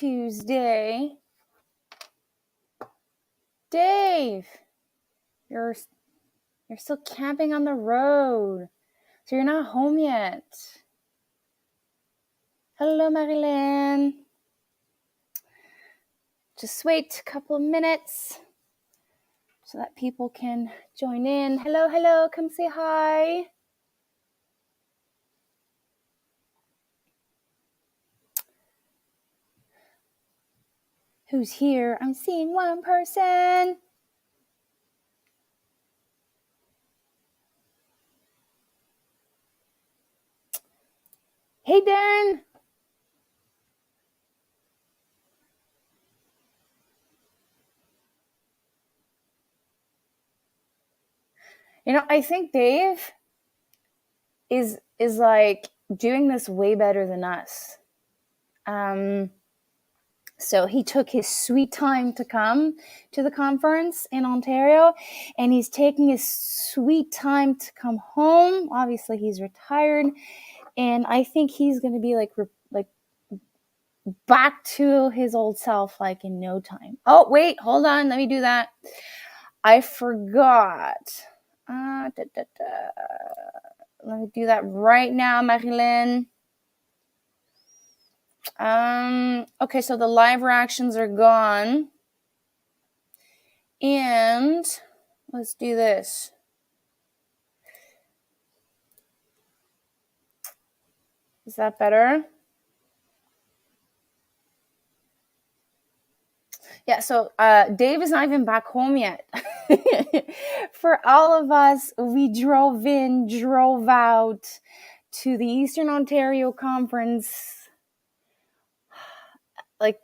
Tuesday. Dave, you're still camping on the road, so you're not home yet. Hello, Marilyn. Just wait a couple of minutes so that people can join in. Hello, come say hi. Who's here? I'm seeing one person. Hey, Darren. You know, I think Dave is like doing this way better than us. So he took his sweet time to come to the conference in Ontario, and he's taking his sweet time to come home. Obviously, he's retired, and I think he's going to be like back to his old self like in no time. Oh, wait, hold on. Let me do that. I forgot. Let me do that right now, Marilyn. Okay, so the live reactions are gone. And let's do this. Is that better? Yeah, so Dave is not even back home yet. For all of us, we drove out to the Eastern Ontario Conference. Like,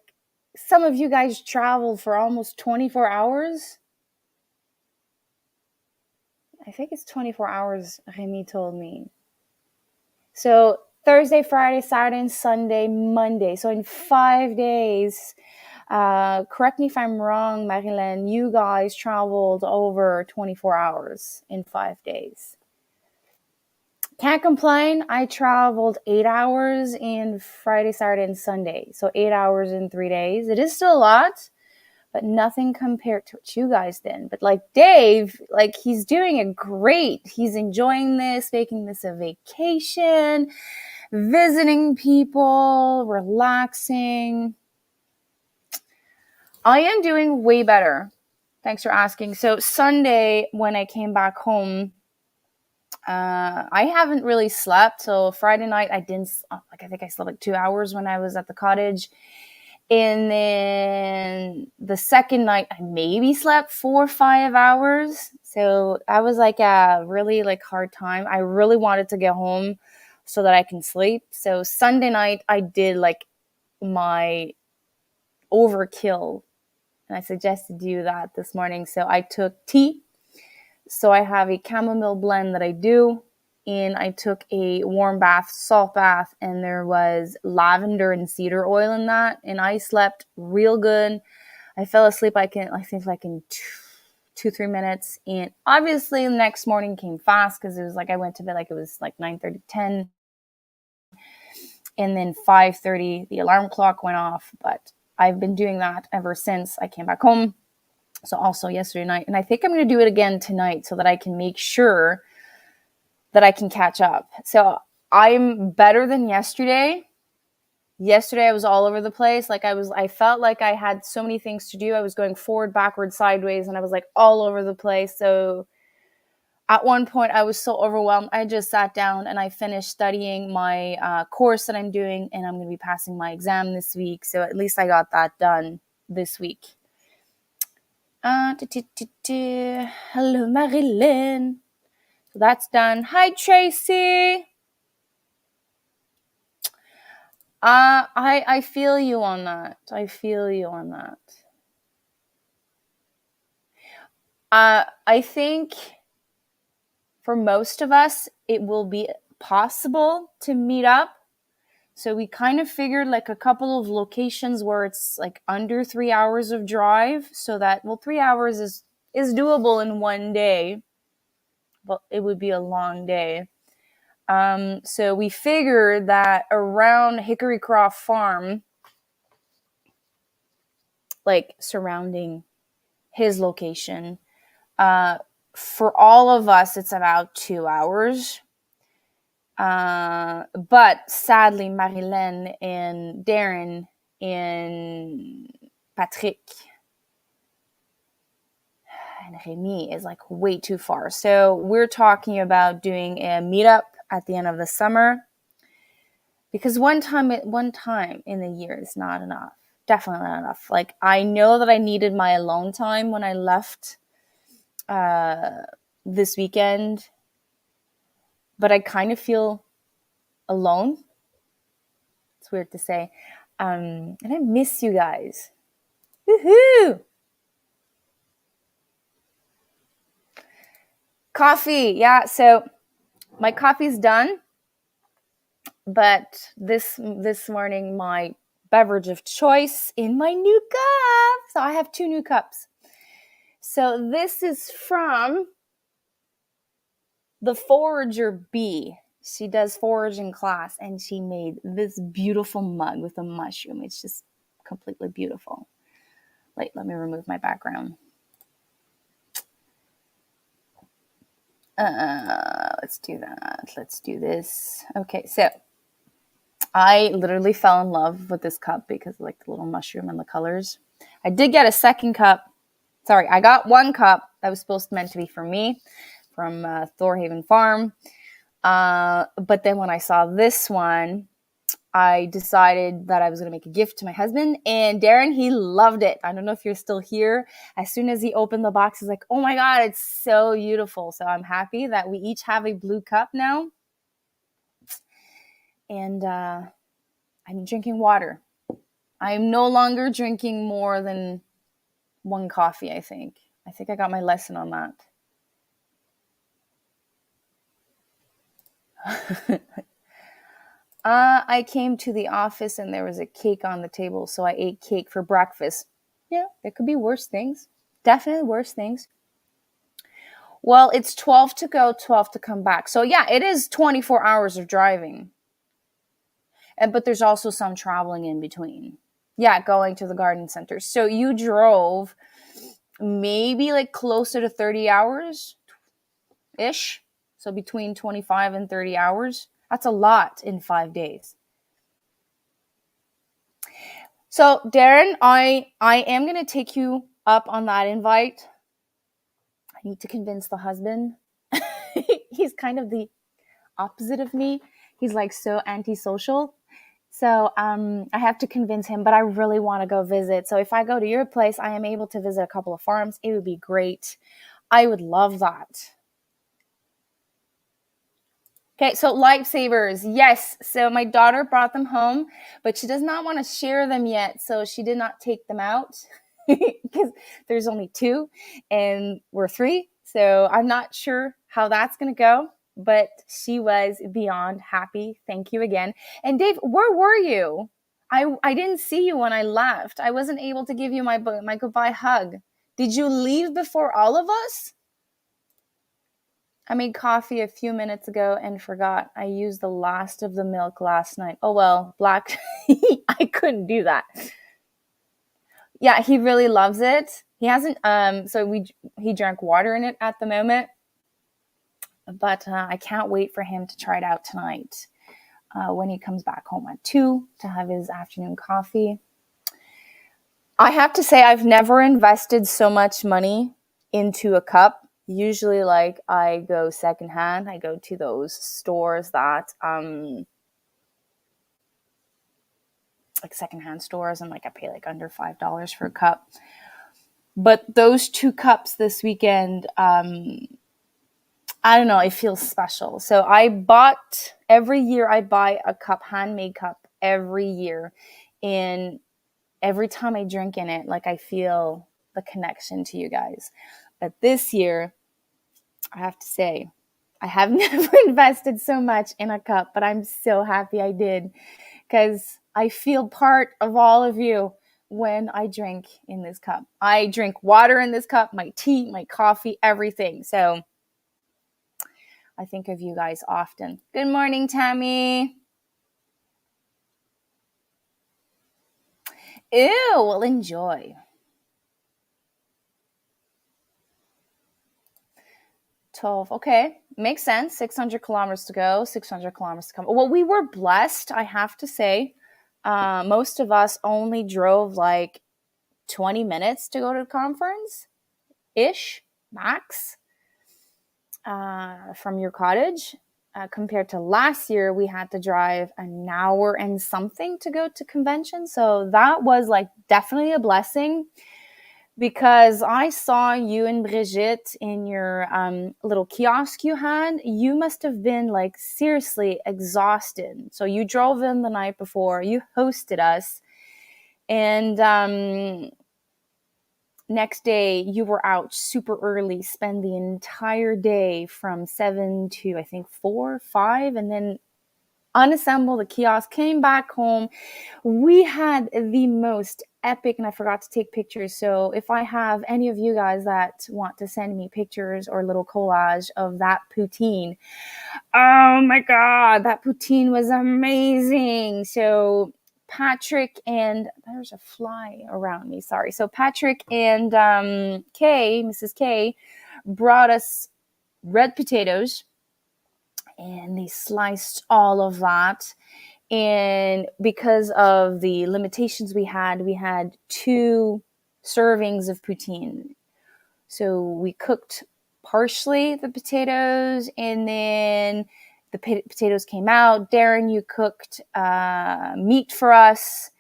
some of you guys traveled for almost 24 hours. I think it's 24 hours, Remy told me. So Thursday, Friday, Saturday, and Sunday, Monday. So in 5 days, correct me if I'm wrong, Marilyn, you guys traveled over 24 hours in 5 days. Can't complain. I traveled 8 hours in Friday, Saturday, and Sunday. So 8 hours in 3 days. It is still a lot, but nothing compared to what you guys did. But like Dave, like he's doing it great. He's enjoying this, making this a vacation, visiting people, relaxing. I am doing way better. Thanks for asking. So Sunday, when I came back home, I haven't really slept. So Friday night, I didn't, I think I slept like 2 hours when I was at the cottage. And then the second night, I maybe slept 4 or 5 hours. So I was like a really like hard time. I really wanted to get home so that I can sleep. So Sunday night, I did like my overkill. And I suggested you that this morning. So I took tea. So I have a chamomile blend that I do. And I took a warm bath, salt bath, and there was lavender and cedar oil in that. And I slept real good. I fell asleep, I think like in 2-3 minutes. And obviously the next morning came fast because it was like I went to bed like it was like 9:30, 10. And then 5:30, the alarm clock went off. But I've been doing that ever since I came back home. So also yesterday night. And I think I'm going to do it again tonight so that I can make sure that I can catch up. So I'm better than yesterday. Yesterday I was all over the place. Like I felt like I had so many things to do. I was going forward, backwards, sideways, and I was like all over the place. So at one point I was so overwhelmed. I just sat down and I finished studying my course that I'm doing, and I'm going to be passing my exam this week. So at least I got that done this week. Hello, Marilyn. So that's done. Hi, Tracy. I feel you on that. I think for most of us, it will be possible to meet up. So we kind of figured like a couple of locations where it's like under 3 hours of drive, so that 3 hours is doable in one day, but it would be a long day. So we figured that around Hickory Croft Farm, like surrounding his location. For all of us, it's about 2 hours. But sadly, Marilyn and Darren and Patrick and Remy is like way too far. So we're talking about doing a meetup at the end of the summer, because one time in the year is not enough. Definitely not enough. Like, I know that I needed my alone time when I left this weekend, but I kind of feel alone. It's weird to say. And I miss you guys. Woohoo! Coffee. Yeah, so my coffee's done, but this morning my beverage of choice in my new cup. So I have 2 new cups. So this is from the Forager Bee. She does foraging class, and she made this beautiful mug with a mushroom. It's just completely beautiful. Like, let me remove my background. Let's do that. Let's do this. Okay, so I literally fell in love with this cup because of like the little mushroom and the colors. I did get a second cup. Sorry, I got 1 cup that was meant to be for me from Thorhaven Farm. But then when I saw this one, I decided that I was going to make a gift to my husband, and Darren, he loved it. I don't know if you're still here. As soon as he opened the box, he's like, oh my God, it's so beautiful. So I'm happy that we each have a blue cup now. And I'm drinking water. I'm no longer drinking more than 1 coffee, I think. I think I got my lesson on that. I came to the office and there was a cake on the table, so I ate cake for breakfast. Yeah, there could be worse things. Definitely worse things. Well, it's 12 to go, 12 to come back. So yeah, it is 24 hours of driving. But there's also some traveling in between. Yeah, going to the garden center. So you drove maybe like closer to 30 hours-ish. So between 25 and 30 hours. That's a lot in 5 days. So Darren, I am going to take you up on that invite. I need to convince the husband. He's kind of the opposite of me. He's like so antisocial. So I have to convince him, but I really want to go visit. So if I go to your place, I am able to visit a couple of farms. It would be great. I would love that. Okay, so lifesavers. Yes, so my daughter brought them home, but she does not want to share them yet. So she did not take them out because there's only 2 and we're 3. So I'm not sure how that's going to go, but she was beyond happy. Thank you again. And Dave, where were you? I didn't see you when I left. I wasn't able to give you my goodbye hug. Did you leave before all of us? I made coffee a few minutes ago and forgot. I used the last of the milk last night. Oh, well, black. I couldn't do that. Yeah, he really loves it. He hasn't, he drank water in it at the moment. But I can't wait for him to try it out tonight when he comes back home at 2 to have his afternoon coffee. I have to say, I've never invested so much money into a cup. Usually, like, I go secondhand. I go to those stores that, like secondhand stores, and like I pay like under $5 for a cup. But those 2 cups this weekend, I don't know, it feels special. So every year I buy a cup, handmade cup every year. And every time I drink in it, like I feel the connection to you guys. But this year, I have to say, I have never invested so much in a cup, but I'm so happy I did because I feel part of all of you when I drink in this cup. I drink water in this cup, my tea, my coffee, everything. So I think of you guys often. Good morning, Tammy. Ew, well, enjoy. 12. Okay. Makes sense. 600 kilometers to go, 600 kilometers to come. Well, we were blessed, I have to say. Most of us only drove like 20 minutes to go to the conference ish, max, from your cottage. Compared to last year, we had to drive an hour and something to go to convention. So that was like definitely a blessing, because I saw you and Brigitte in your little kiosk you had. You must have been like seriously exhausted. So you drove in the night before, you hosted us, and next day you were out super early, spend the entire day from 7 to I think 4, 5, and then unassemble the kiosk, came back home. We had the most epic, and I forgot to take pictures. So if I have any of you guys that want to send me pictures or little collage of that poutine, oh my God, that poutine was amazing. So Patrick and there's a fly around me. Sorry. So Patrick and Kay, Mrs. K, brought us red potatoes, and they sliced all of that. And because of the limitations we had 2 servings of poutine. So we cooked partially the potatoes, and then the potatoes came out. Darren, you cooked meat for us.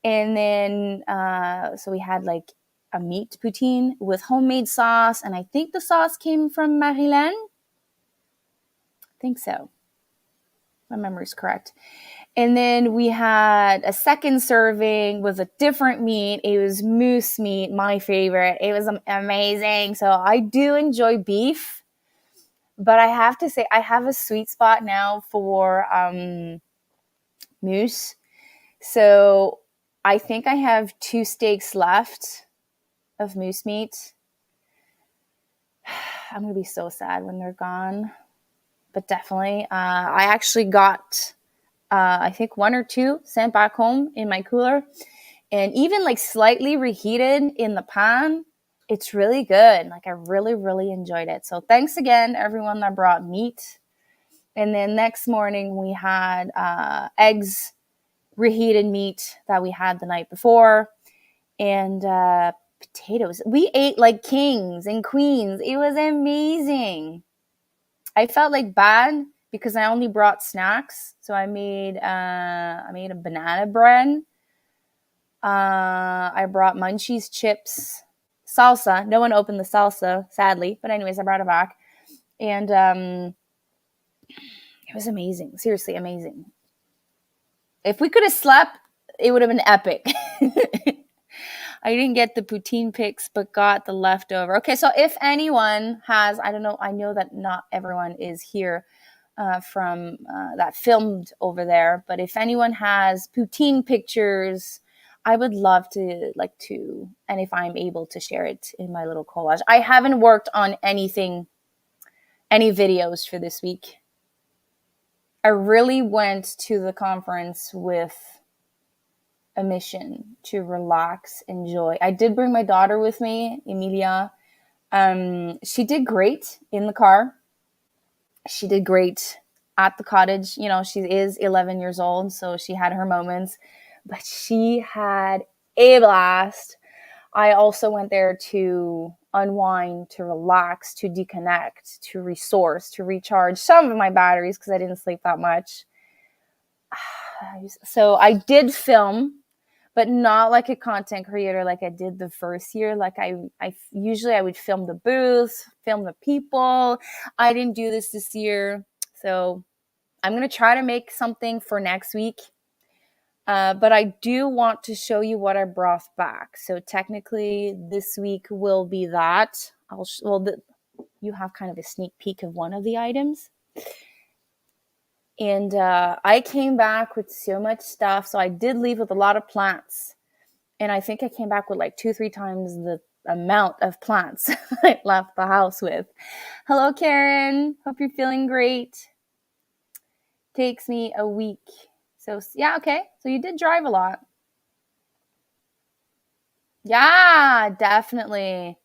And then, so we had like a meat poutine with homemade sauce. And I think the sauce came from Marilyn. I think so. My memory's correct. And then we had a second serving with a different meat. It was moose meat, my favorite. It was amazing. So I do enjoy beef, but I have to say I have a sweet spot now for moose. So I think I have 2 steaks left of moose meat. I'm going to be so sad when they're gone. But definitely, I actually got, I think 1 or 2 sent back home in my cooler, and even like slightly reheated in the pan. It's really good. Like I really, really enjoyed it. So thanks again, everyone that brought meat. And then next morning we had eggs, reheated meat that we had the night before, and potatoes. We ate like kings and queens. It was amazing. I felt like bad because I only brought snacks. So I made a banana bread. I brought munchies, chips, salsa. No one opened the salsa, sadly. But anyways, I brought it back. And it was amazing. Seriously, amazing. If we could have slept, it would have been epic. I didn't get the poutine pics, but got the leftover. Okay, so if anyone has, I don't know, I know that not everyone is here from that filmed over there, but if anyone has poutine pictures, I would love to, and if I'm able to share it in my little collage. I haven't worked on any videos for this week. I really went to the conference with a mission to relax, enjoy. I did bring my daughter with me, Emilia. She did great in the car. She did great at the cottage. You know, she is 11 years old, so she had her moments, but she had a blast. I also went there to unwind, to relax, to deconnect, to resource, to recharge some of my batteries because I didn't sleep that much. So I did film, but not like a content creator like I did the first year. Like I usually I would film the booth, film the people. I didn't do this year. So I'm going to try to make something for next week. But I do want to show you what I brought back. So technically this week will be that. You have kind of a sneak peek of one of the items. And I came back with so much stuff. So I did leave with a lot of plants. And I think I came back with like 2-3 times the amount of plants I left the house with. Hello, Karen. Hope you're feeling great. Takes me a week. So, yeah, okay. So you did drive a lot. Yeah, definitely.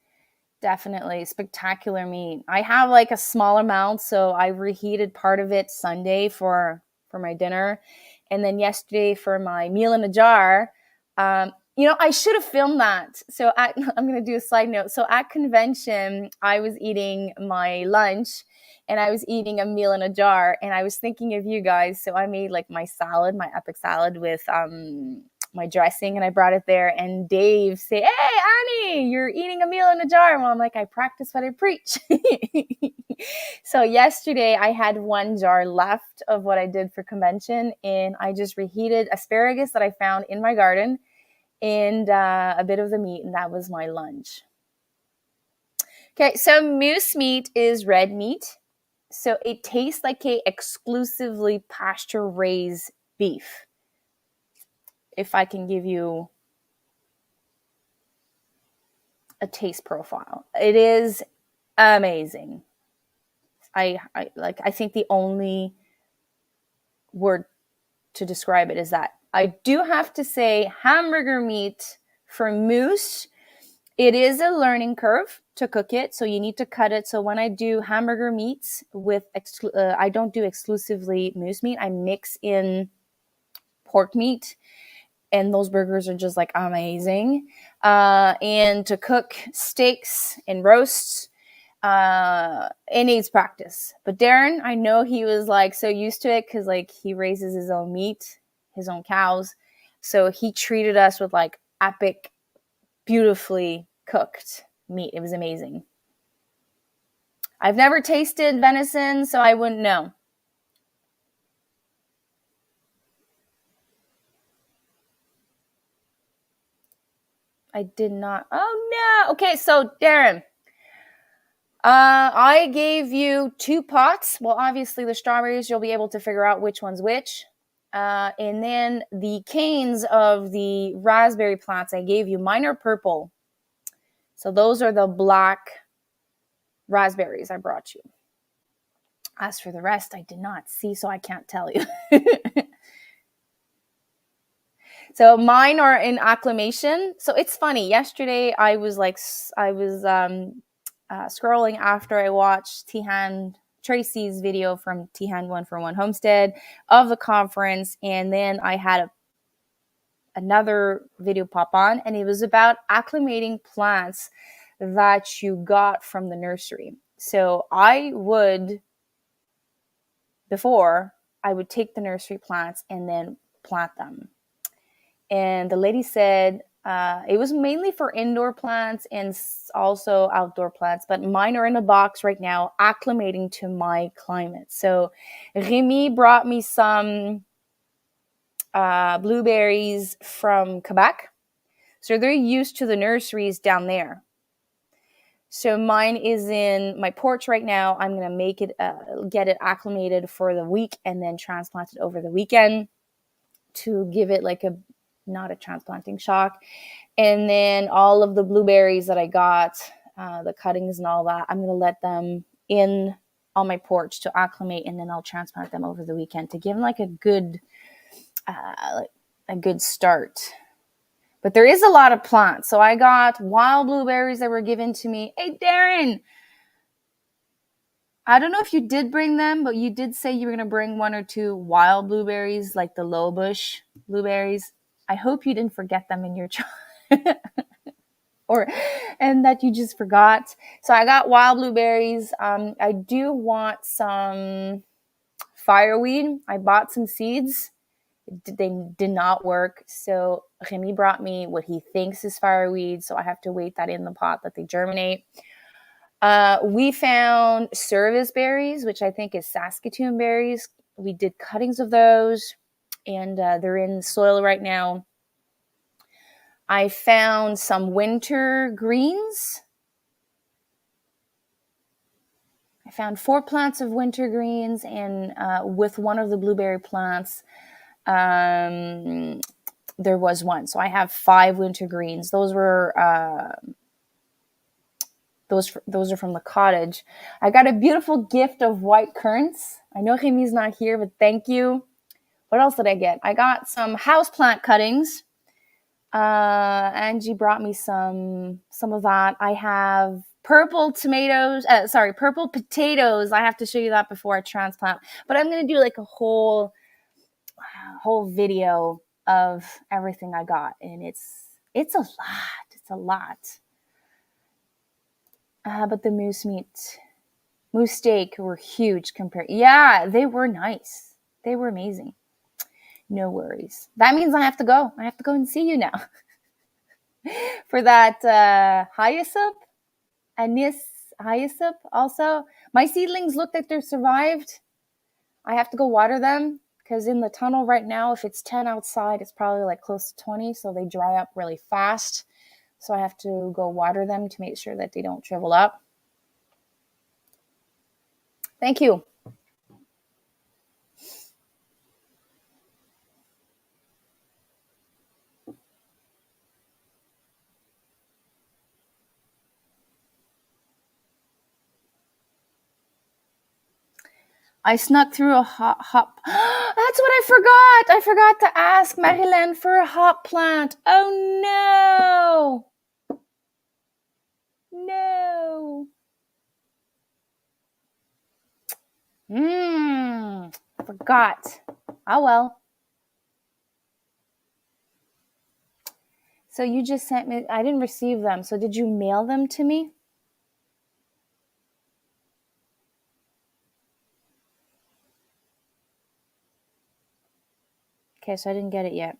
Definitely spectacular meat. I have like a small amount, so I reheated part of it Sunday for my dinner, and then yesterday for my meal in a jar. I should have filmed that. So I'm going to do a side note. So at convention, I was eating my lunch, and I was eating a meal in a jar, and I was thinking of you guys. So I made like my salad, my epic salad with my dressing, and I brought it there, and Dave said, "Hey Annie, you're eating a meal in a jar." Well, I'm like, I practice what I preach. So yesterday I had one jar left of what I did for convention, and I just reheated asparagus that I found in my garden and a bit of the meat, and that was my lunch. Okay, so moose meat is red meat, so it tastes like a exclusively pasture raised beef. If I can give you a taste profile, it is amazing. I think the only word to describe it is that. I do have to say, hamburger meat for moose, it is a learning curve to cook it, so you need to cut it. So when I do hamburger meats with I don't do exclusively moose meat. I mix in pork meat, and those burgers are just like amazing. And to cook steaks and roasts, it needs practice. But Darren, I know he was like so used to it because like he raises his own meat, his own cows, so he treated us with like epic, beautifully cooked meat. It was amazing. I've never tasted venison, so I wouldn't know. I did not. Oh no. Okay, so Darren, I gave you 2 pots. Well, obviously the strawberries, you'll be able to figure out which one's which. And then the canes of the raspberry plants I gave you, mine are purple. So those are the black raspberries I brought you. As for the rest, I did not see, so I can't tell you. So mine are in acclimation. So it's funny. Yesterday I was scrolling after I watched Tihan Tracy's video from Tihan One for One Homestead of the conference, and then I had another video pop on, and it was about acclimating plants that you got from the nursery. So before I would take the nursery plants and then plant them. And the lady said it was mainly for indoor plants and also outdoor plants, but mine are in a box right now, acclimating to my climate. So Remy brought me some blueberries from Quebec. So they're used to the nurseries down there. So mine is in my porch right now. I'm going to make it, get it acclimated for the week and then transplant it over the weekend to give it like not a transplanting shock. And then all of the blueberries that I got, the cuttings and all that, I'm going to let them in on my porch to acclimate, and then I'll transplant them over the weekend to give them like a good start. But there is a lot of plants. So I got wild blueberries that were given to me. Hey, Darren, I don't know if you did bring them, but you did say you were going to bring 1 or 2 wild blueberries, like the low bush blueberries. I hope you didn't forget them in your and that you just forgot. So I got wild blueberries. I do want some fireweed. I bought some seeds. They did not work. So Remy brought me what he thinks is fireweed. So I have to wait that in the pot that they germinate. We found service berries, which I think is Saskatoon berries. We did cuttings of those, and they're in soil right now. I found some winter greens. I found 4 plants of winter greens, and with one of the blueberry plants, there was one. So I have 5 winter greens. Those were those are from the cottage. I got a beautiful gift of white currants. I know Remy's not here, but thank you. What else did I get? I got some houseplant cuttings. Angie brought me some of that. I have purple tomatoes, purple potatoes. I have to show you that before I transplant. But I'm going to do like a whole video of everything I got. And it's a lot. It's a lot. But the moose steak were huge compared. Yeah, they were nice. They were amazing. No worries. That means I have to go. I have to go and see you now. For that hyssop, anis hyssop also. My seedlings look like they're survived. I have to go water them because in the tunnel right now, if it's 10 outside, it's probably like close to 20. So they dry up really fast. So I have to go water them to make sure that they don't shrivel up. Thank you. I snuck through a hop. That's what I forgot. I forgot to ask Marilyn for a hop plant. Oh no. No. Forgot. Oh well. So you just sent me, I didn't receive them. So did you mail them to me? Okay, so I didn't get it yet.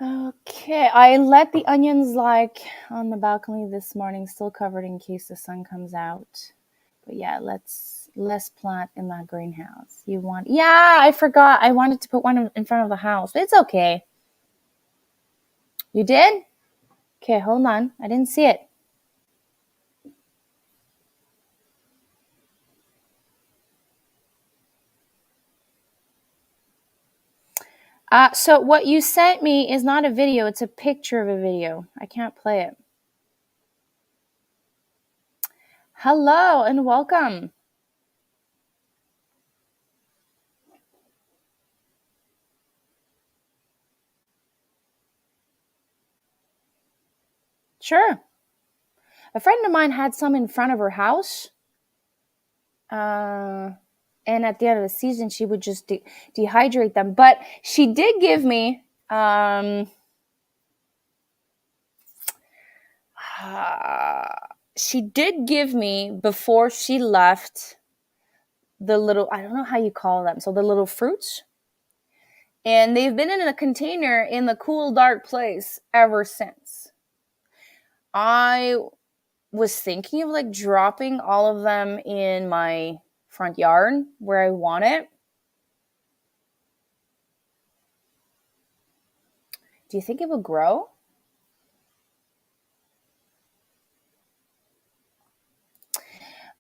Okay, I let the onions like on the balcony this morning, still covered in case the sun comes out. But yeah, let's plant in that greenhouse. Yeah, I forgot. I wanted to put one in front of the house, but it's okay. You did? Okay, hold on. I didn't see it. So what you sent me is not a video. It's a picture of a video. I can't play it. Hello and welcome. Sure. A friend of mine had some in front of her house. And at the end of the season, she would just dehydrate them. But she did give me before she left the little, I don't know how you call them, so the little fruits. And they've been in a container in the cool, dark place ever since. I was thinking of like dropping all of them in my front yard where I want it. Do you think it would grow?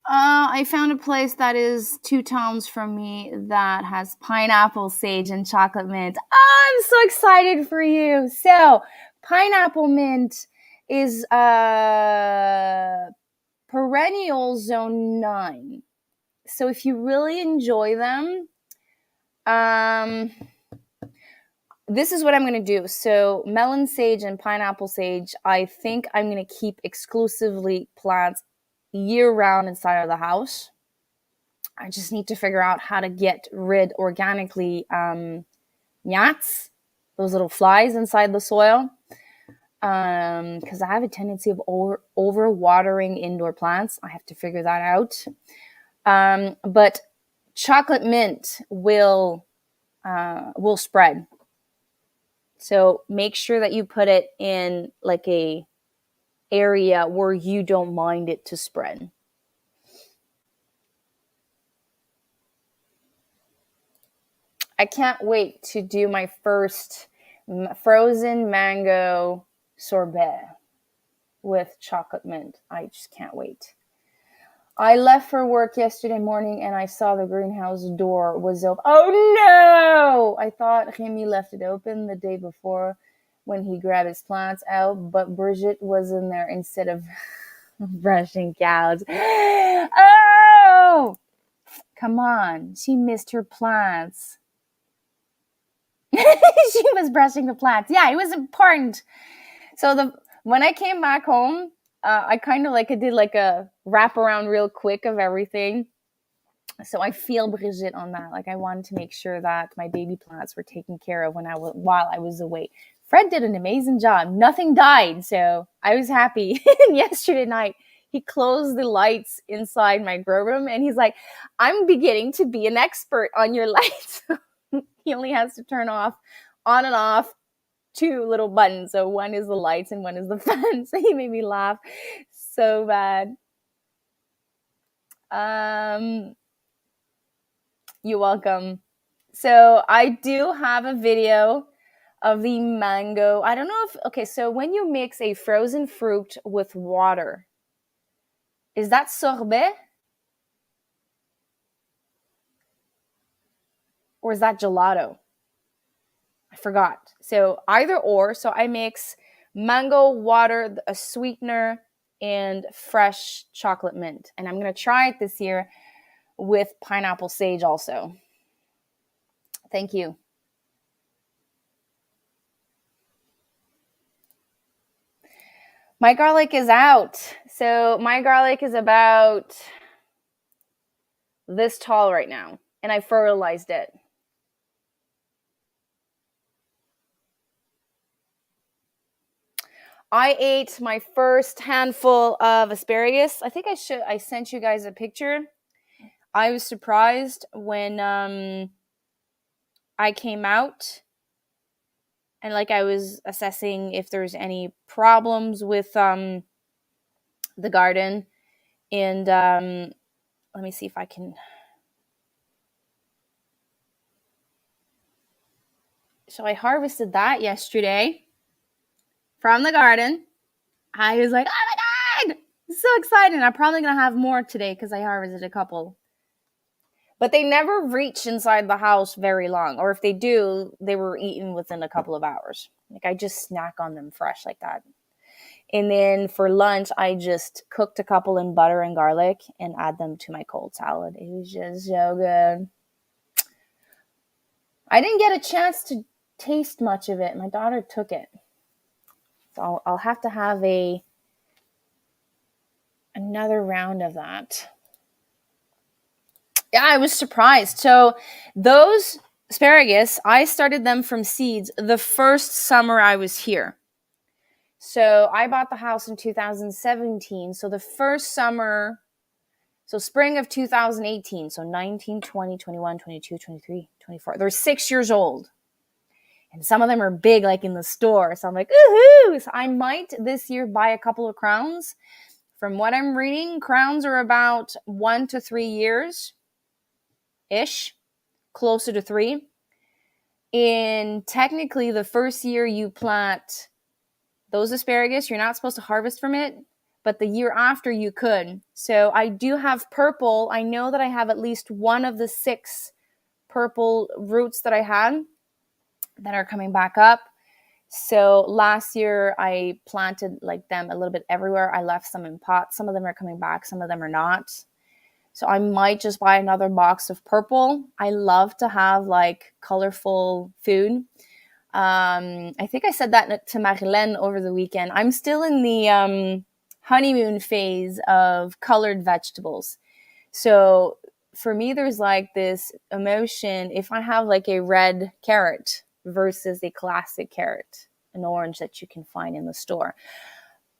I found a place that is 2 towns from me that has pineapple, sage, and chocolate mint. Oh, I'm so excited for you. So, pineapple mint is perennial zone 9. So if you really enjoy them, this is what I'm going to do. So melon sage and pineapple sage, I think I'm going to keep exclusively plants year round inside of the house. I just need to figure out how to get rid organically gnats, those little flies inside the soil. Because I have a tendency of over watering indoor plants. I have to figure that out. But chocolate mint will spread. So make sure that you put it in like a area where you don't mind it to spread. I can't wait to do my first frozen mango sorbet with chocolate mint. I just can't wait. I left for work yesterday morning and I saw the greenhouse door was open. Oh no! I thought Remy left it open the day before when he grabbed his plants out, but Bridget was in there instead of brushing cows. Oh! Come on. She missed her plants. She was brushing the plants. Yeah, it was important. So when I came back home, I kind of like I did like a wrap around real quick of everything. So I feel Brigitte on that. Like I wanted to make sure that my baby plants were taken care of while I was away. Fred did an amazing job. Nothing died, so I was happy. And yesterday night, he closed the lights inside my grow room, and he's like, "I'm beginning to be an expert on your lights." He only has to turn on and off, two little buttons. So one is the lights and one is the fan. So he made me laugh so bad. You're welcome. So I do have a video of the mango. I don't know if, okay, so when you mix a frozen fruit with water, is that sorbet? Or is that gelato? I forgot. So either or. So I mix mango, water, a sweetener, and fresh chocolate mint. And I'm going to try it this year with pineapple sage also. Thank you. My garlic is out. So my garlic is about this tall right now. And I fertilized it. I ate my first handful of asparagus. I think I sent you guys a picture. I was surprised when I came out and like I was assessing if there's any problems with the garden. And let me see if I can. So I harvested that yesterday from the garden. I was like, oh my God, so excited. I'm probably going to have more today because I harvested a couple. But they never reach inside the house very long. Or if they do, they were eaten within a couple of hours. Like I just snack on them fresh like that. And then for lunch, I just cooked a couple in butter and garlic and add them to my cold salad. It was just so good. I didn't get a chance to taste much of it. My daughter took it. So I'll have to have another round of that. Yeah, I was surprised. So those asparagus, I started them from seeds the first summer I was here. So I bought the house in 2017. So the first summer, so spring of 2018. So 19, 20, 21, 22, 23, 24. They're 6 years old. And some of them are big, like in the store. So I'm like, ooh, so I might this year buy a couple of crowns. From what I'm reading, crowns are about 1 to 3 years ish, closer to 3. And technically, the first year you plant those asparagus, you're not supposed to harvest from it, but the year after you could. So I do have purple. I know that I have at least one of the 6 purple roots that I had that are coming back up. So last year I planted like them a little bit everywhere. I left some in pots. Some of them are coming back. Some of them are not. So I might just buy another box of purple. I love to have like colorful food. I think I said that to Marilyn over the weekend. I'm still in the honeymoon phase of colored vegetables. So for me, there's like this emotion. If I have like a red carrot versus a classic carrot, an orange that you can find in the store.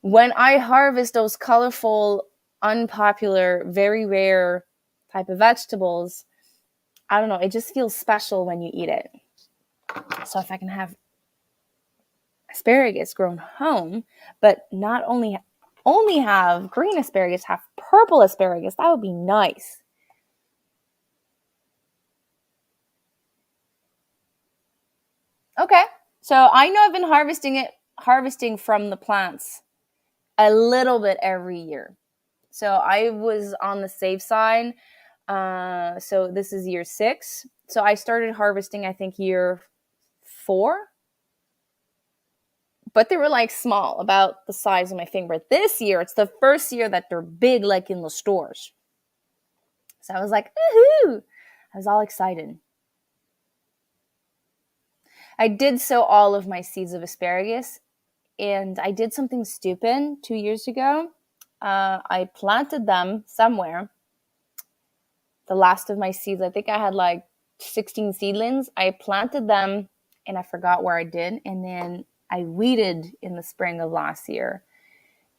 When I harvest those colorful, unpopular, very rare type of vegetables, I don't know, it just feels special when you eat it. So if I can have asparagus grown home, but not only have green asparagus, have purple asparagus, that would be nice. Okay. So I know I've been harvesting from the plants a little bit every year. So I was on the safe side. So this is year 6. So I started harvesting, I think, year 4. But they were like small, about the size of my finger. This year, it's the first year that they're big, like in the stores. So I was like, woohoo! I was all excited. I did sow all of my seeds of asparagus, and I did something stupid 2 years ago. I planted them somewhere. The last of my seeds, I think I had like 16 seedlings. I planted them and I forgot where I did. And then I weeded in the spring of last year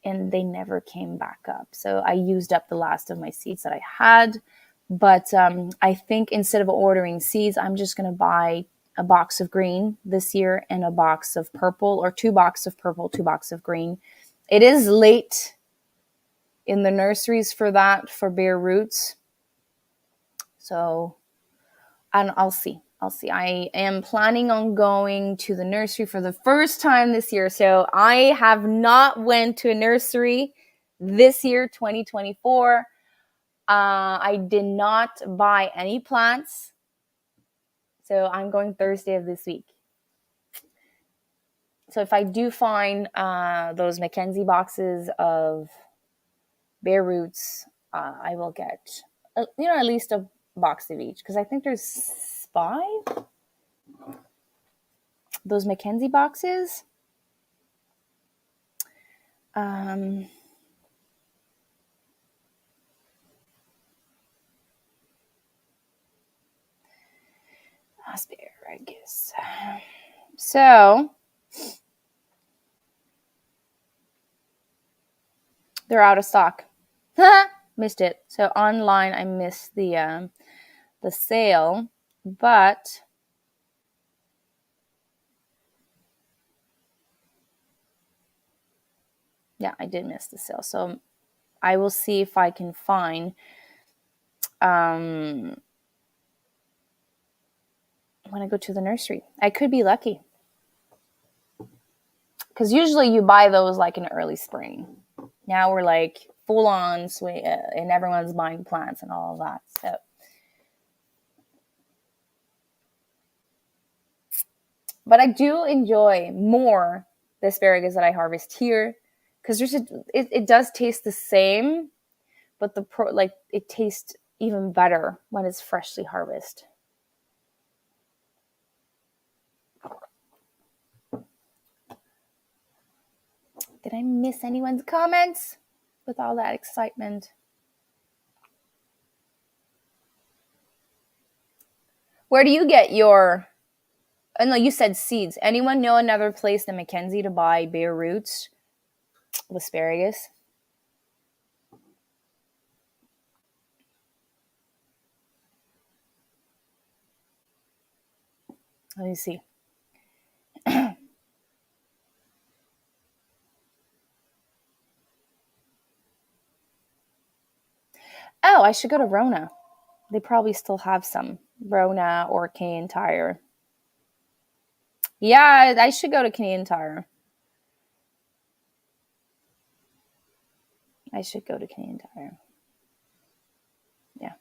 and they never came back up. So I used up the last of my seeds that I had. But I think instead of ordering seeds, I'm just going to buy a box of green this year and a box of purple, or 2 boxes of purple, 2 boxes of green. It is late in the nurseries for that, for bare roots. So, and I'll see. I am planning on going to the nursery for the first time this year. So I have not went to a nursery this year, 2024. I did not buy any plants. So I'm going Thursday of this week. So if I do find those Mackenzie boxes of bare roots, I will get, at least a box of each. Because I think there's 5. Those Mackenzie boxes. Asparagus. So they're out of stock. Missed it. So online, I missed the sale, but yeah, I did miss the sale. So I will see if I can find when I go to the nursery. I could be lucky. Because usually you buy those like in early spring. Now we're like full on and everyone's buying plants and all of that. So, but I do enjoy more the asparagus that I harvest here, because it does taste the same, but it tastes even better when it's freshly harvested. Did I miss anyone's comments with all that excitement? Where do you get your... Oh, no, you said seeds. Anyone know another place than Mackenzie to buy bare roots of asparagus? Let me see. Oh, I should go to Rona. They probably still have some. Rona or Canadian Tire. Yeah, I should go to Canadian Tire. I should go to Canadian Tire. Yeah,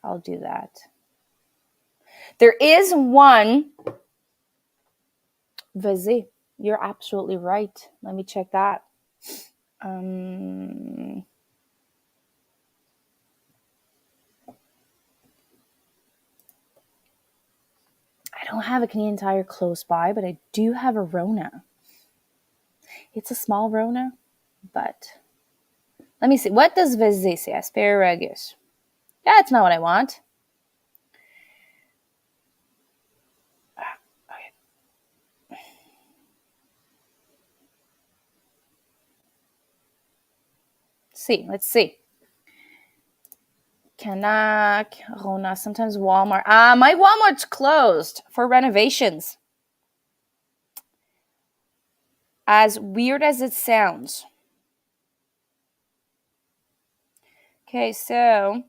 I'll do that. There is one. Vizzy. You're absolutely right. Let me check that. I don't have a Canadian Tire close by, but I do have a Rona. It's a small Rona, but let me see. What does Vizzy say? Asparagus. That's not what I want. Let's see. Canuck, Rona, sometimes Walmart. My Walmart's closed for renovations. As weird as it sounds. Okay, so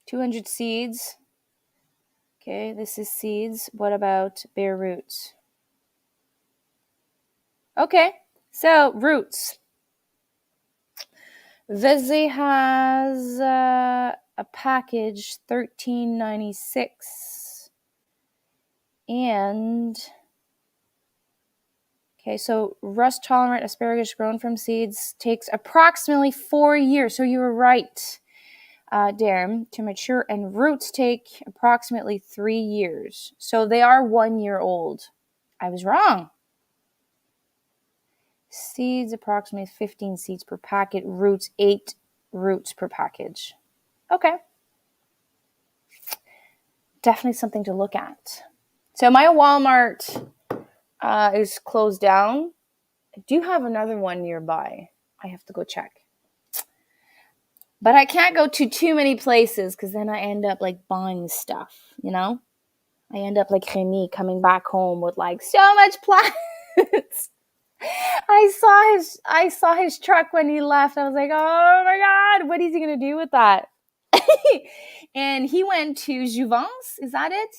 200 seeds. Okay, this is seeds. What about bare roots? Okay, so roots. Vizzy has a package, $13.96. And okay, so rust tolerant asparagus grown from seeds takes approximately 4 years. So you were right. There, to mature and roots take approximately 3 years. So they are 1 year old. I was wrong. Seeds, approximately 15 seeds per packet. Roots, 8 roots per package. Okay. Definitely something to look at. So my Walmart is closed down. I do have another one nearby. I have to go check. But I can't go to too many places because then I end up like buying stuff, you know? I end up like Remy coming back home with like so much plants. I saw his truck when he left. I was like, oh my God, what is he gonna do with that? And he went to Jouvence. Is that it?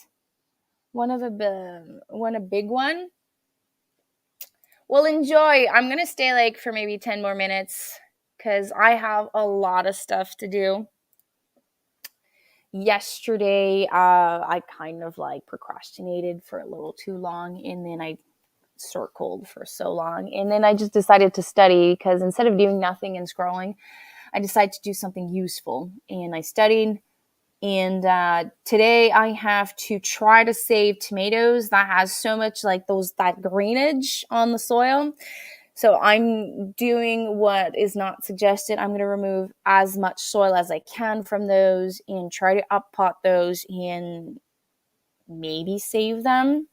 One a big one. Well, enjoy. I'm gonna stay like for maybe 10 more minutes because I have a lot of stuff to do. Yesterday, I kind of like procrastinated for a little too long, and then I circled for so long, and then I just decided to study because instead of doing nothing and scrolling, I decided to do something useful, and I studied. And today I have to try to save tomatoes that has so much like that greenage on the soil. So I'm doing what is not suggested. I'm going to remove as much soil as I can from those and try to up pot those and maybe save them.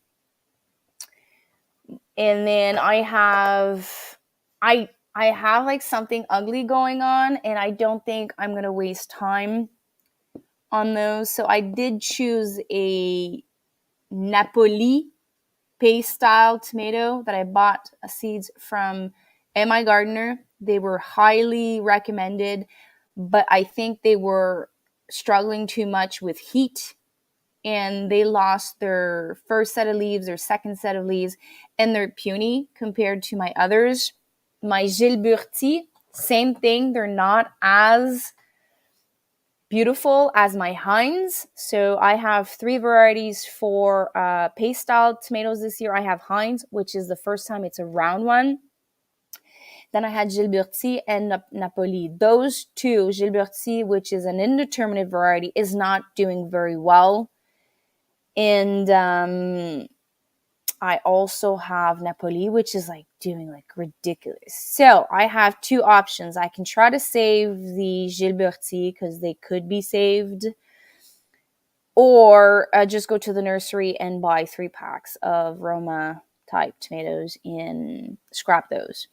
And then I have like something ugly going on, and I don't think I'm going to waste time on those. So I did choose a Napoli paste style tomato that I bought seeds from My Gardener. They were highly recommended, but I think they were struggling too much with heat, and they lost their first set of leaves, their second set of leaves, and they're puny compared to my others. My Gilberti, same thing. They're not as beautiful as my Heinz. So I have 3 varieties for paste style tomatoes this year. I have Heinz, which is the first time it's a round one. Then I had Gilberti and Napoli. Those two, Gilberti, which is an indeterminate variety, is not doing very well. And I also have Napoli, which is like doing like ridiculous. So I have 2 options. I can try to save the Gilberti because they could be saved, or just go to the nursery and buy 3 packs of Roma type tomatoes and scrap those.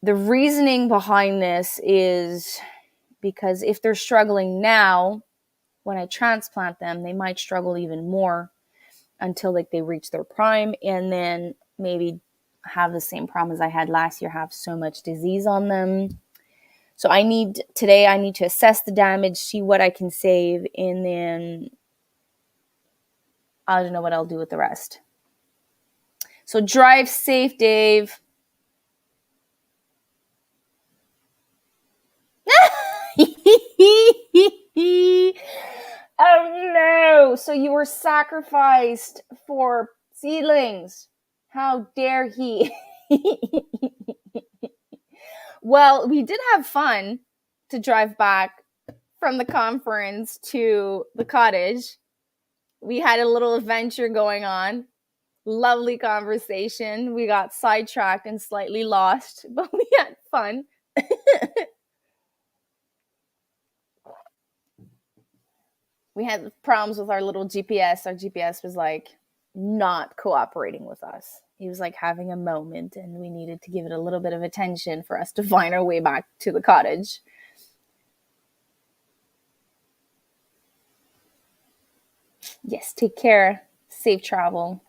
The reasoning behind this is because if they're struggling now, when I transplant them, they might struggle even more until like they reach their prime, and then maybe have the same problem as I had last year, have so much disease on them. So I need to assess the damage, see what I can save, and then I don't know what I'll do with the rest. So drive safe, Dave. Oh no! So you were sacrificed for seedlings. How dare he? Well, we did have fun to drive back from the conference to the cottage. We had a little adventure going on. Lovely conversation. We got sidetracked and slightly lost, but we had fun. We had problems with our little GPS. Our GPS was like not cooperating with us. He was like having a moment, and we needed to give it a little bit of attention for us to find our way back to the cottage. Yes, take care. Safe travel.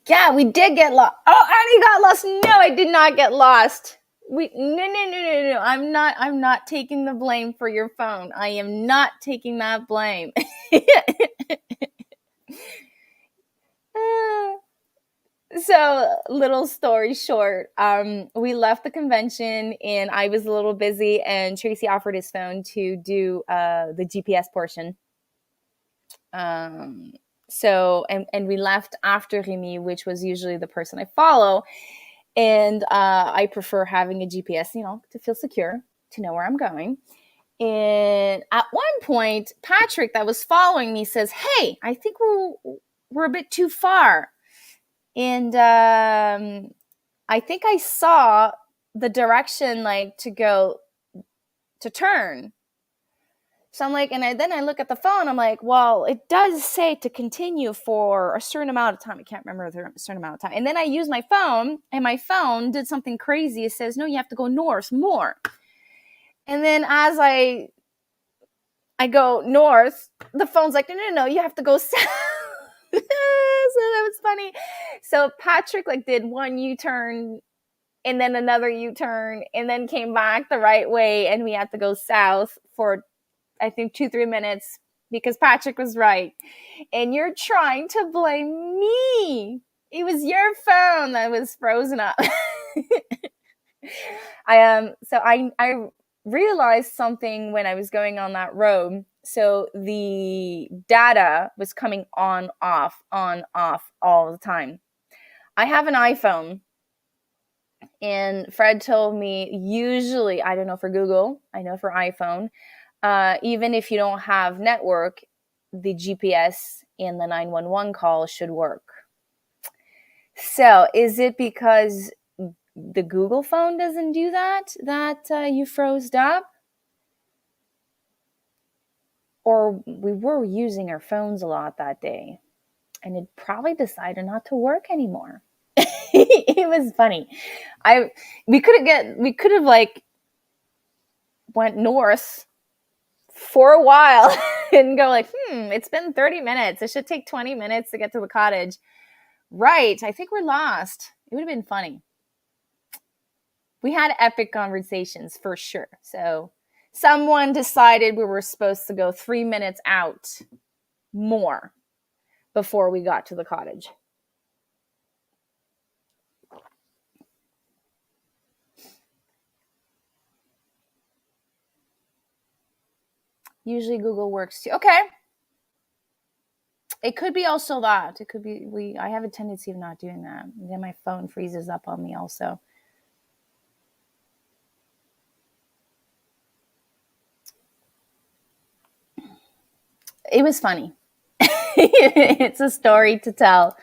Yeah, we did get lost. Oh, Annie got lost. No, I did not get lost. No. I'm not taking the blame for your phone. I am not taking that blame. So, little story short, we left the convention and I was a little busy, and Tracy offered his phone to do the GPS portion. So we left after Remy, which was usually the person I follow. And I prefer having a GPS, to feel secure. to know where I'm going. And at one point, Patrick, that was following me, says, "Hey, I think we're a bit too far." And I think I saw the direction like to go to turn. So I'm like, and then I look at the phone. I'm like, well, it does say to continue for a certain amount of time. I can't remember the certain amount of time. And then I use my phone, and my phone did something crazy. It says, no, you have to go north more. And then as I go north, the phone's like, no, you have to go south. So that was funny. So Patrick like did one U-turn and then another U-turn and then came back the right way, and we had to go south for I think 2-3 minutes because Patrick was right. And you're trying to blame me. It was your phone that was frozen up. I realized something when I was going on that road. So the data was coming on, off all the time. I have an iPhone, and Fred told me usually, I don't know for Google, I know for iPhone, even if you don't have network, the GPS and the 911 call should work. So is it because the Google phone doesn't do that you froze up? Or we were using our phones a lot that day, and it probably decided not to work anymore. It was funny. We could have like went north for a while and go like, it's been 30 minutes. It should take 20 minutes to get to the cottage. Right. I think we're lost. It would have been funny. We had epic conversations for sure. So someone decided we were supposed to go 3 minutes out more before we got to the cottage. Usually Google works too. Okay. It could be also that. It could be I have a tendency of not doing that. And then my phone freezes up on me also. It was funny. It's a story to tell.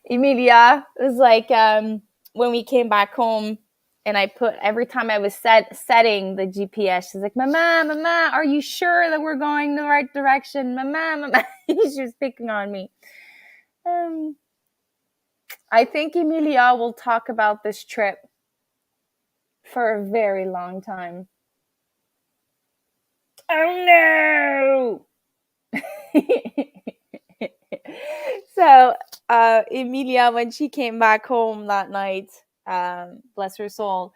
Emilia was like, when we came back home, and I put every time I was setting the GPS, she's like, Mama, are you sure that we're going the right direction? Mama. She was picking on me. I think Emilia will talk about this trip for a very long time. Oh no! So Emilia, when she came back home that night, bless her soul,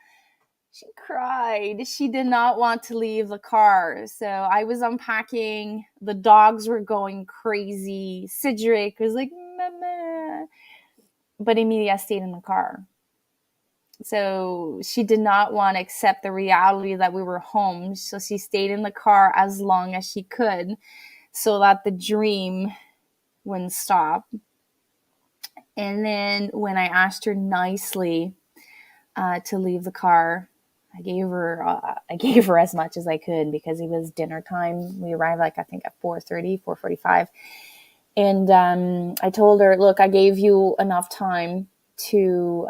she cried. She did not want to leave the car. So I was unpacking. The dogs were going crazy. Cedric was like, Mama. But Emilia stayed in the car. So she did not want to accept the reality that we were home. So she stayed in the car as long as she could so that the dream wouldn't stop. And then when I asked her nicely to leave the car, I gave her as much as I could because it was dinner time. We arrived I think at 4:30, 4:45. And I told her, look, I gave you enough time to,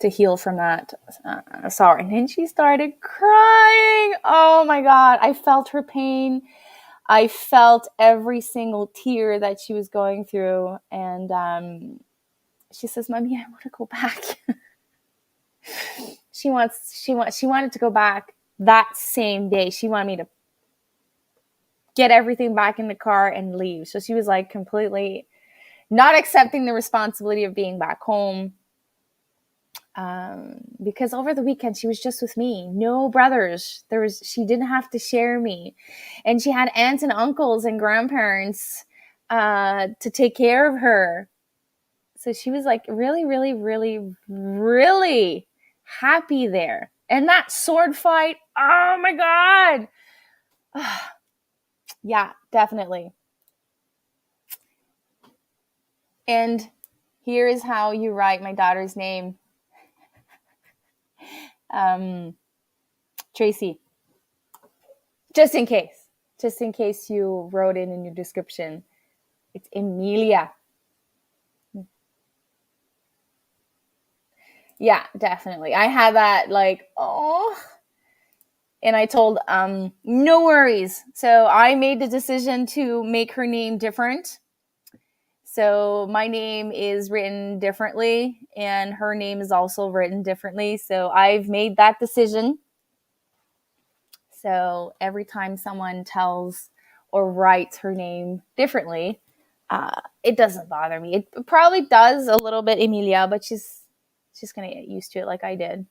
to heal from that sorry. And she started crying. Oh my God. I felt her pain. I felt every single tear that she was going through. And she says, Mommy, I want to go back. She wanted to go back that same day. She wanted me to get everything back in the car and leave. So she was like completely not accepting the responsibility of being back home. Because over the weekend she was just with me, no brothers. She didn't have to share me, and she had aunts and uncles and grandparents to take care of her. So she was like really, really, really, really happy there. And that sword fight, oh my God. Yeah, definitely. And here is how you write my daughter's name. Tracy, just in case you wrote it in your description, it's Emilia. Yeah, definitely. I had that like, oh, and I told no worries. So I made the decision to make her name different. So my name is written differently and her name is also written differently. So I've made that decision. So every time someone tells or writes her name differently, it doesn't bother me. It probably does a little bit, Emilia, but she's gonna get used to it like I did.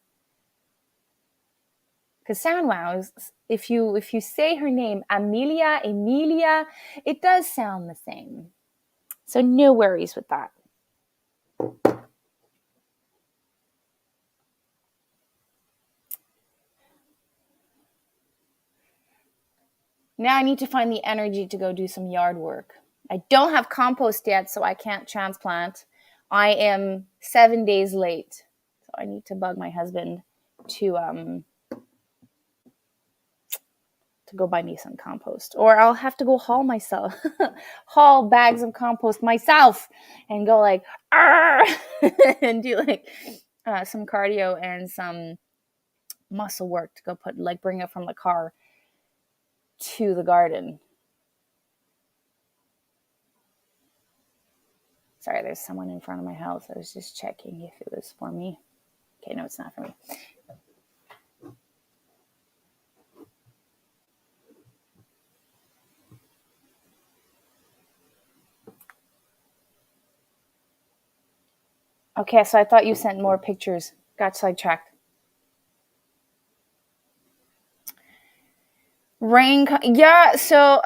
Because SoundWows, if you say her name, Emilia, it does sound the same. So no worries with that. Now I need to find the energy to go do some yard work. I don't have compost yet, so I can't transplant. I am 7 days late. So I need to bug my husband to go buy me some compost. Or I'll have to go haul myself, haul bags of compost myself and go like, and do like some cardio and some muscle work to go put, like bring it from the car to the garden. Sorry, there's someone in front of my house. I was just checking if it was for me. Okay, no, it's not for me. Okay, so I thought you sent more pictures. Got sidetracked. Rain, yeah. So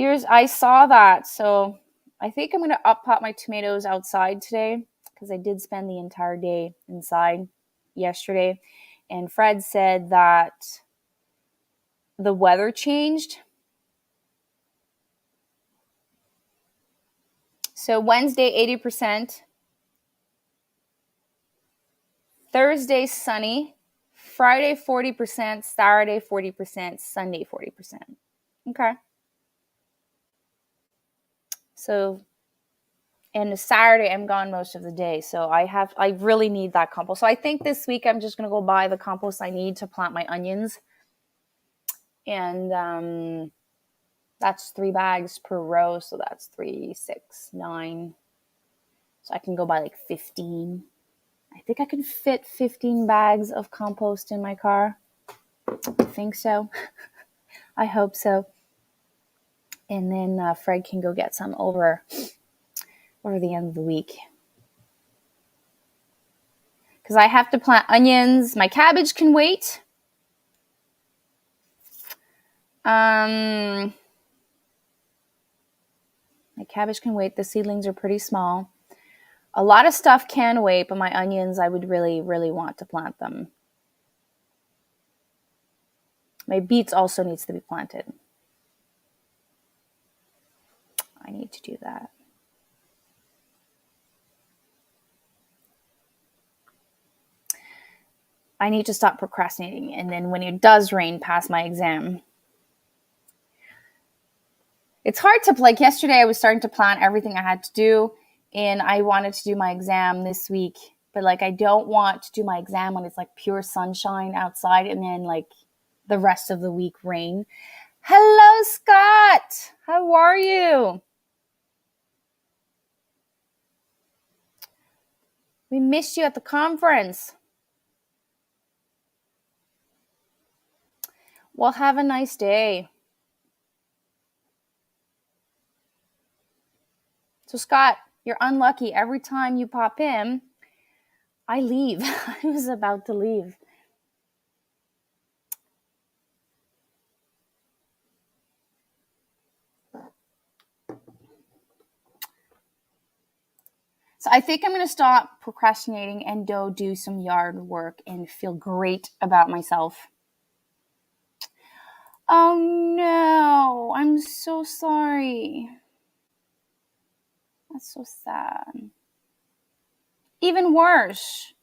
I saw that. So I think I'm gonna up pot my tomatoes outside today because I did spend the entire day inside yesterday, and Fred said that the weather changed. So Wednesday 80%, Thursday sunny, Friday 40%, Saturday 40%, Sunday 40%. Okay. So and Saturday I'm gone most of the day. So I really need that compost. So I think this week I'm just gonna go buy the compost I need to plant my onions. And that's 3 bags per row. So that's 3, 6, 9. So I can go buy like 15. I think I can fit 15 bags of compost in my car. I think so. I hope so. And then Fred can go get some over the end of the week. Because I have to plant onions. My cabbage can wait. My cabbage can wait. The seedlings are pretty small. A lot of stuff can wait, but my onions, I would really, really want to plant them. My beets also needs to be planted. I need to do that. I need to stop procrastinating. And then when it does rain, pass my exam. It's hard to, like yesterday, I was starting to plan everything I had to do. And I wanted to do my exam this week. But like, I don't want to do my exam when it's like pure sunshine outside and then like the rest of the week rain. Hello, Scott. How are you? We missed you at the conference. Well, have a nice day. So, Scott, you're unlucky. Every time you pop in, I leave. I was about to leave. So I think I'm going to stop procrastinating and go do some yard work and feel great about myself. Oh no, I'm so sorry. That's so sad. Even worse.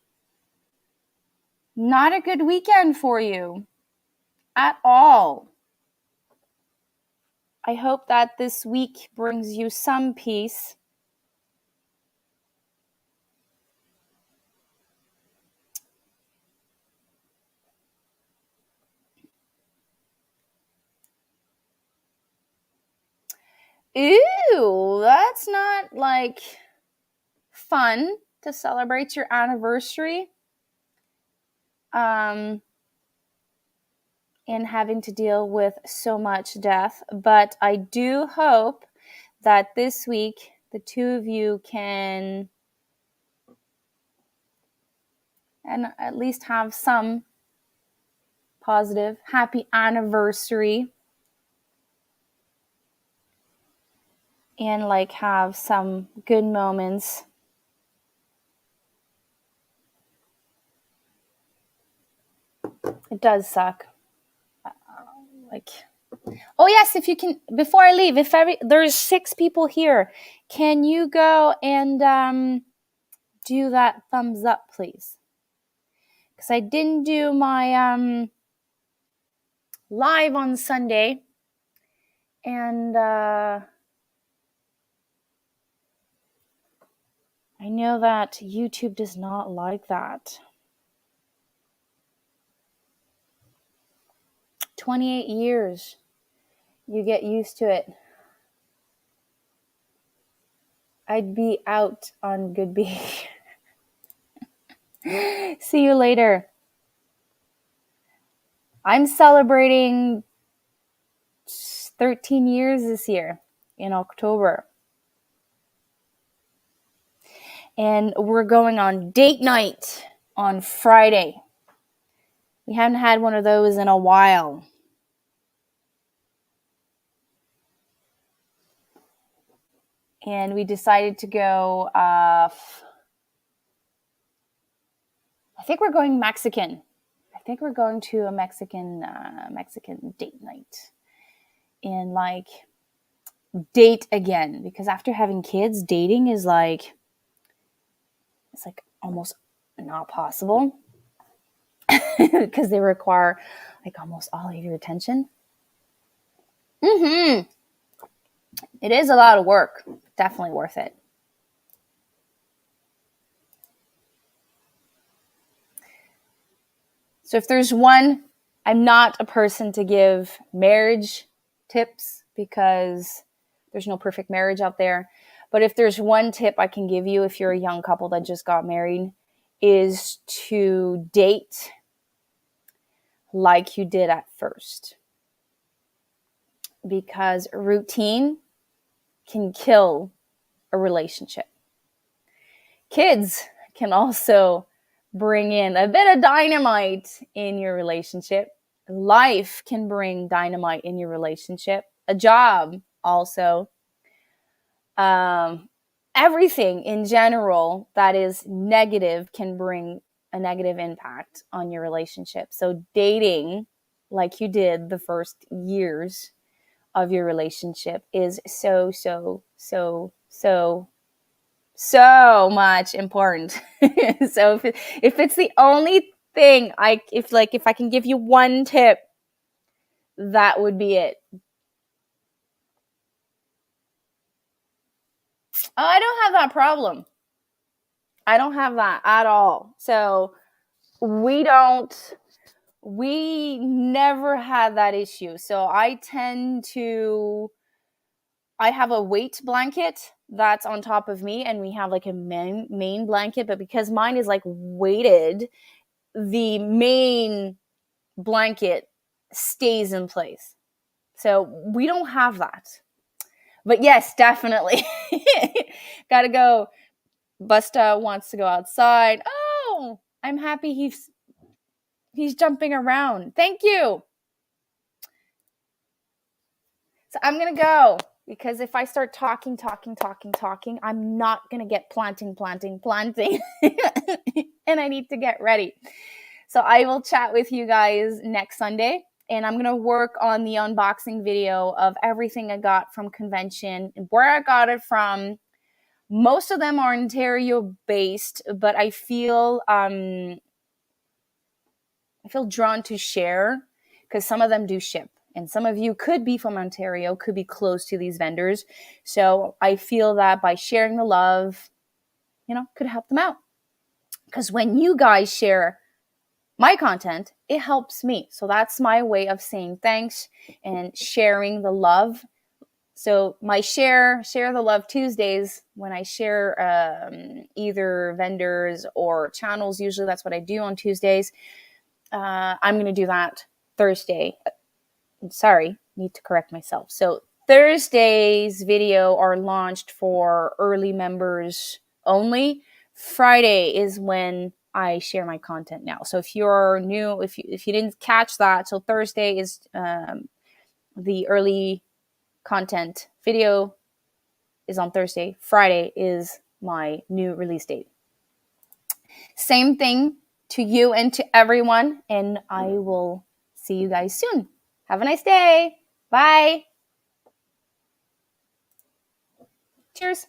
Not a good weekend for you at all. I hope that this week brings you some peace. Ooh, that's not like fun to celebrate your anniversary. And having to deal with so much death. But I do hope that this week the two of you can and at least have some positive happy anniversary and like have some good moments. It does suck. Like, oh yes, if you can, before I leave, if there's 6 people here, can you go and do that thumbs up, please? Because I didn't do my live on Sunday, and I know that YouTube does not like that. 28 years. You get used to it. I'd be out on good behavior. See you later. I'm celebrating 13 years this year in October. And we're going on date night on Friday. We haven't had one of those in a while. And we decided to go, I think we're going Mexican. I think we're going to a Mexican date night. And like date again. Because after having kids, dating is like, it's like almost not possible. Because they require like almost all of your attention. It is a lot of work. Definitely worth it. So if there's one, I'm not a person to give marriage tips because there's no perfect marriage out there. But if there's one tip I can give you if you're a young couple that just got married, is to date like you did at first. Because routine can kill a relationship. Kids can also bring in a bit of dynamite in your relationship. Life can bring dynamite in your relationship. A job also. Everything in general that is negative can bring a negative impact on your relationship. So dating like you did the first years of your relationship is so much important. So if it's the only thing if I can give you one tip, that would be it. I don't have that problem. I don't have that at all. So we never had that issue. So I have a weight blanket that's on top of me, and we have like a main blanket, but because mine is like weighted, the main blanket stays in place. So we don't have that. But yes, definitely. Gotta go. Busta wants to go outside. Oh, I'm happy he's jumping around. Thank you. So I'm gonna go, because if I start talking, I'm not gonna get planting. And I need to get ready. So I will chat with you guys next Sunday. And I'm going to work on the unboxing video of everything I got from convention and where I got it from. Most of them are Ontario based, but I feel I feel drawn to share because some of them do ship. And some of you could be from Ontario, could be close to these vendors. So I feel that by sharing the love, could help them out. Because when you guys share my content, it helps me. So that's my way of saying thanks and sharing the love. So my share the love Tuesdays, when I share either vendors or channels, usually that's what I do on Tuesdays. I'm going to do that Thursday. Sorry, need to correct myself. So Thursday's video are launched for early members only. Friday is when I share my content now. So if you're new, if you didn't catch that, so Thursday is the early content video is on Thursday. Friday is my new release date. Same thing to you and to everyone, and I will see you guys soon. Have a nice day. Bye. Cheers.